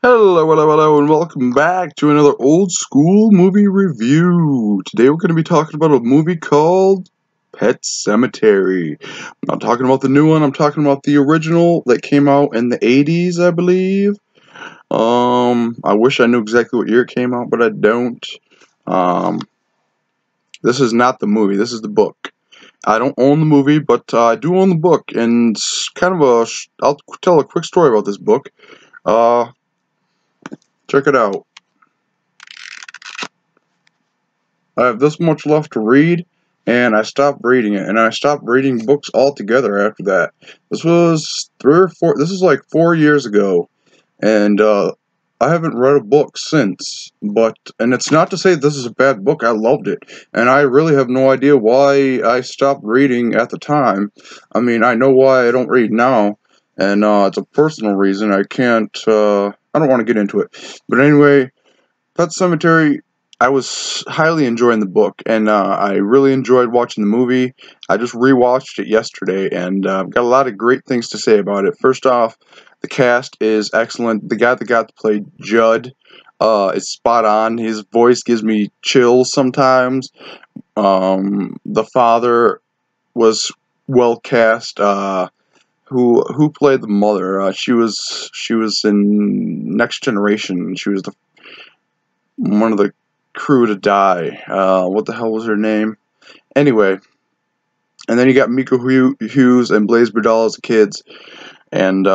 Hello, hello, hello, and welcome back to another old school movie review. Today we're going to be talking about a movie called Pet Sematary. I'm not talking about the new one, I'm talking about the original that came out in the 80s, I believe. I wish I knew exactly what year it came out, but I don't. This is not the movie, this is the book. I don't own the movie, but I do own the book, and it's kind of I'll tell a quick story about this book. Check it out. I have this much left to read, and I stopped reading it, and I stopped reading books altogether after that. This was this is like 4 years ago, and I haven't read a book since, and it's not to say this is a bad book, I loved it, and I really have no idea why I stopped reading at the time. I mean, I know why I don't read now, and it's a personal reason. I don't want to get into it, but anyway, Pet Cemetery, I was highly enjoying the book, and I really enjoyed watching the movie. I just rewatched it yesterday, and got a lot of great things to say about it. First off, the cast is excellent. The guy that got to play Judd is spot on. His voice gives me chills sometimes. The father was well cast. Who played the mother? She was in Next Generation. She was one of the crew to die. What the hell was her name? Anyway, and then you got Miko Hughes and Blaise Bardal as the kids, and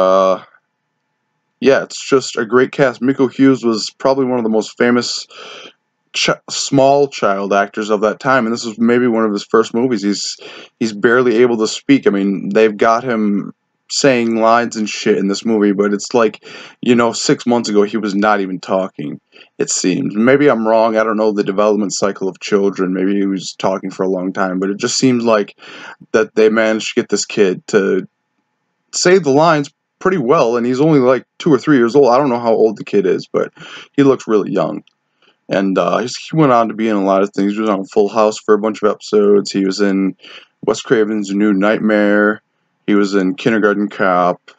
yeah, it's just a great cast. Miko Hughes was probably one of the most famous small child actors of that time, and this was maybe one of his first movies. He's barely able to speak. I mean, they've got him saying lines and shit in this movie, but it's like, 6 months ago he was not even talking, it seems. Maybe I'm wrong, I don't know the development cycle of children, maybe he was talking for a long time, but it just seems like that they managed to get this kid to say the lines pretty well, and he's only like 2 or 3 years old. I don't know how old the kid is, but he looks really young. And he went on to be in a lot of things. He was on Full House for a bunch of episodes. He was in Wes Craven's New Nightmare. He was in Kindergarten Cop. I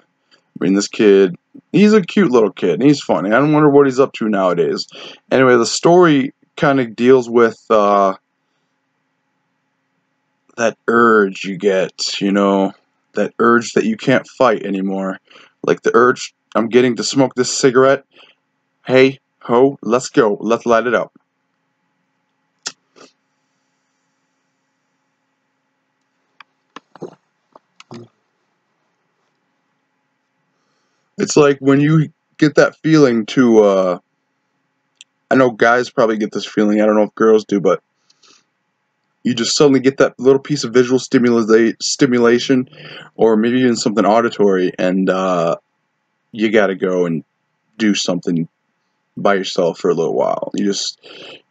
mean, this kid, he's a cute little kid, and he's funny. I don't wonder what he's up to nowadays. Anyway, the story kind of deals with that urge you get, that urge that you can't fight anymore. Like the urge I'm getting to smoke this cigarette. Hey, ho, let's go. Let's light it up. It's like when you get that feeling I know guys probably get this feeling, I don't know if girls do, but you just suddenly get that little piece of visual stimulation, or maybe even something auditory, and you gotta go and do something by yourself for a little while.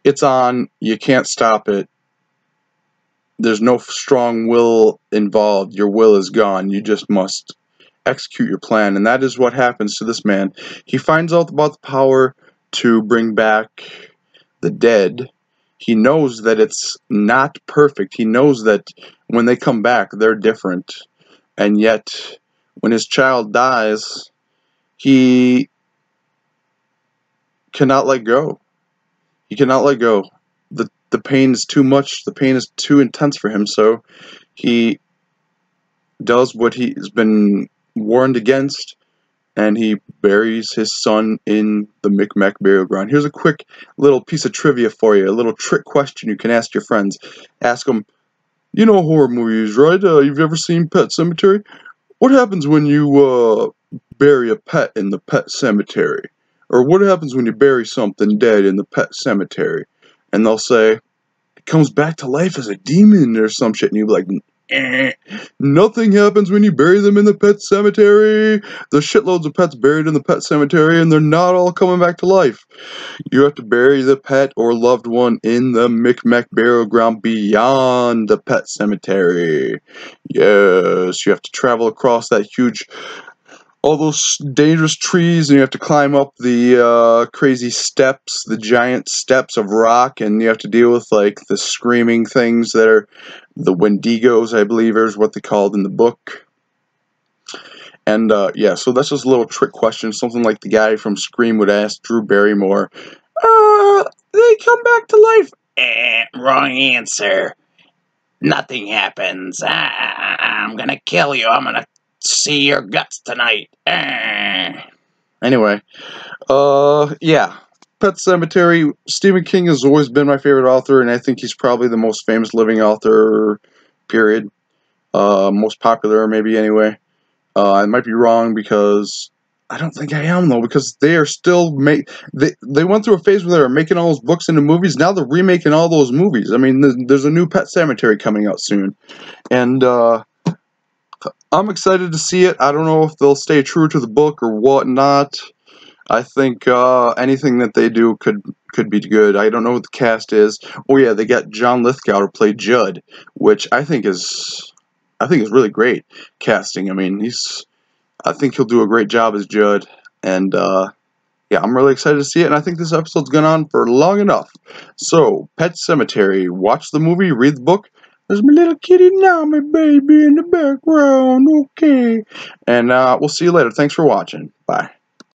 It's on, you can't stop it, there's no strong will involved, your will is gone, you just must execute your plan, and that is what happens to this man. He finds out about the power to bring back the dead. He knows that it's not perfect. He knows that when they come back, they're different. And yet, when his child dies, he cannot let go. He cannot let go. The pain is too much. The pain is too intense for him, so he does what he's been warned against, and he buries his son in the Micmac burial ground. Here's a quick little piece of trivia for you, a little trick question you can ask your friends. Ask them, you know horror movies, right? You've ever seen Pet Sematary? What happens when you bury a pet in the pet cemetery? Or what happens when you bury something dead in the pet cemetery? And they'll say, it comes back to life as a demon or some shit, and you'll be like, eh. Nothing happens when you bury them in the pet cemetery. There's shitloads of pets buried in the pet cemetery, and they're not all coming back to life. You have to bury the pet or loved one in the Micmac burial ground beyond the pet cemetery. Yes, you have to travel across that huge, all those dangerous trees, and you have to climb up the crazy steps, the giant steps of rock, and you have to deal with like the screaming things that are the Wendigos, I believe is what they called in the book. And yeah, so that's just a little trick question, something like the guy from Scream would ask Drew Barrymore. They come back to life. Wrong answer. Nothing happens. I'm gonna kill you. I'm gonna see your guts tonight. Anyway, yeah. Pet Sematary. Stephen King has always been my favorite author, and I think he's probably the most famous living author, period. Most popular, maybe, anyway. I might be wrong because I don't think I am, though, because they are still they went through a phase where they were making all those books into movies. Now they're remaking all those movies. I mean, there's a new Pet Sematary coming out soon, and I'm excited to see it. I don't know if they'll stay true to the book or whatnot. I think anything that they do could be good. I don't know what the cast is. Oh yeah, they got John Lithgow to play Judd, which I think is really great casting. I mean, I think he'll do a great job as Judd, and yeah, I'm really excited to see it. And I think this episode's gone on for long enough. So, Pet Sematary, watch the movie, read the book. There's my little kitty Nami baby in the background. Okay, and we'll see you later. Thanks for watching. Bye.